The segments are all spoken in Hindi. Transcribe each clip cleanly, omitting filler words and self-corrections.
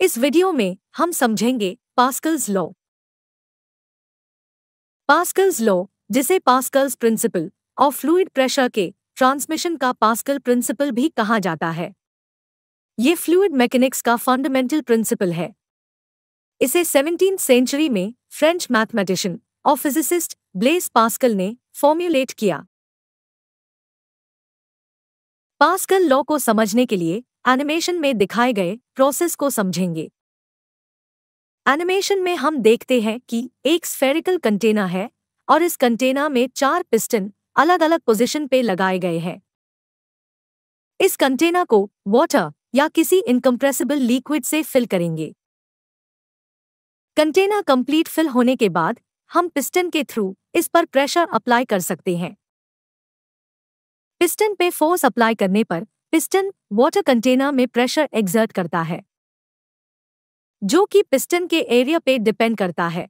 इस वीडियो में हम समझेंगे पास्कल्स लॉ। पास्कल्स लॉ, जिसे Pascal's principle of fluid pressure के ट्रांसमिशन का पास्कल प्रिंसिपल भी कहा जाता है, ये फ्लूइड मैकेनिक्स का फंडामेंटल प्रिंसिपल है। इसे 17वीं सेंचुरी में फ्रेंच मैथमेटिशियन और फिजिसिस्ट ब्लेस पास्कल ने फॉर्म्युलेट किया। पास्कल लॉ को समझने के लिए एनिमेशन में दिखाए गए प्रोसेस को समझेंगे। एनिमेशन में हम देखते हैं कि एक स्फेरिकल कंटेनर है और इस कंटेनर में 4 पिस्टन अलग अलग पोजीशन पे लगाए गए हैं। इस कंटेनर को वाटर या किसी इनकम्प्रेसिबल लिक्विड से फिल करेंगे। कंटेनर कंप्लीट फिल होने के बाद हम पिस्टन के थ्रू इस पर प्रेशर अप्लाई कर सकते हैं। पिस्टन पे फोर्स अप्लाई करने पर पिस्टन वाटर कंटेनर में प्रेशर एक्सर्ट करता है, जो कि पिस्टन के एरिया पे डिपेंड करता है।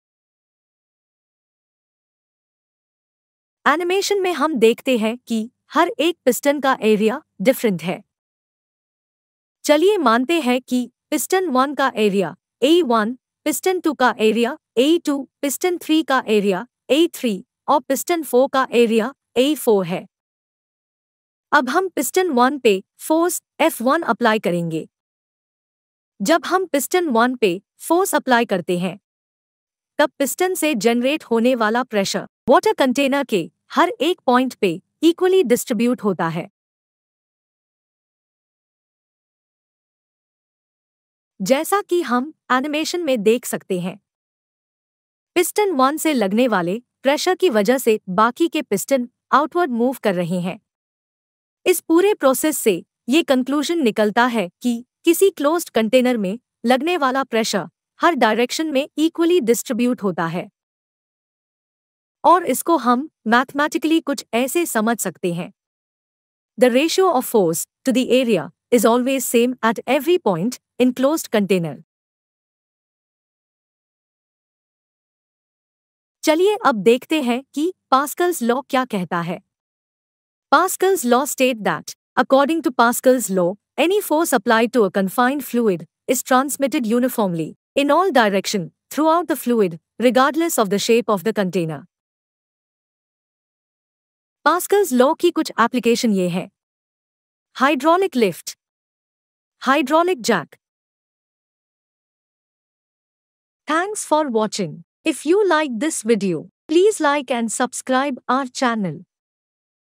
एनिमेशन में हम देखते हैं कि हर एक पिस्टन का एरिया डिफरेंट है। चलिए मानते हैं कि पिस्टन 1 का एरिया A1, पिस्टन 2 का एरिया A2, पिस्टन 3 का एरिया A3 और पिस्टन 4 का एरिया A4 है। अब हम पिस्टन 1 पे फोर्स F1 अप्लाई करेंगे। जब हम पिस्टन 1 पे फोर्स अप्लाई करते हैं, तब पिस्टन से जनरेट होने वाला प्रेशर वाटर कंटेनर के हर एक पॉइंट पे इक्वली डिस्ट्रीब्यूट होता है। जैसा कि हम एनिमेशन में देख सकते हैं, पिस्टन 1 से लगने वाले प्रेशर की वजह से बाकी के पिस्टन आउटवर्ड मूव कर रहे हैं। इस पूरे प्रोसेस से ये कंक्लूजन निकलता है कि किसी क्लोज्ड कंटेनर में लगने वाला प्रेशर हर डायरेक्शन में इक्वली डिस्ट्रीब्यूट होता है। और इसको हम मैथमेटिकली कुछ ऐसे समझ सकते हैं: the ratio of force to the area is always same at every point in closed container. चलिए अब देखते हैं कि पास्कल्स लॉ क्या कहता है। Pascal's law state that, according to Pascal's law, any force applied to a confined fluid is transmitted uniformly, in all direction, throughout the fluid, regardless of the shape of the container. Pascal's law की कुछ एप्लीकेशन ये है: hydraulic lift, hydraulic jack. Thanks for watching. If you like this video, please like and subscribe our channel.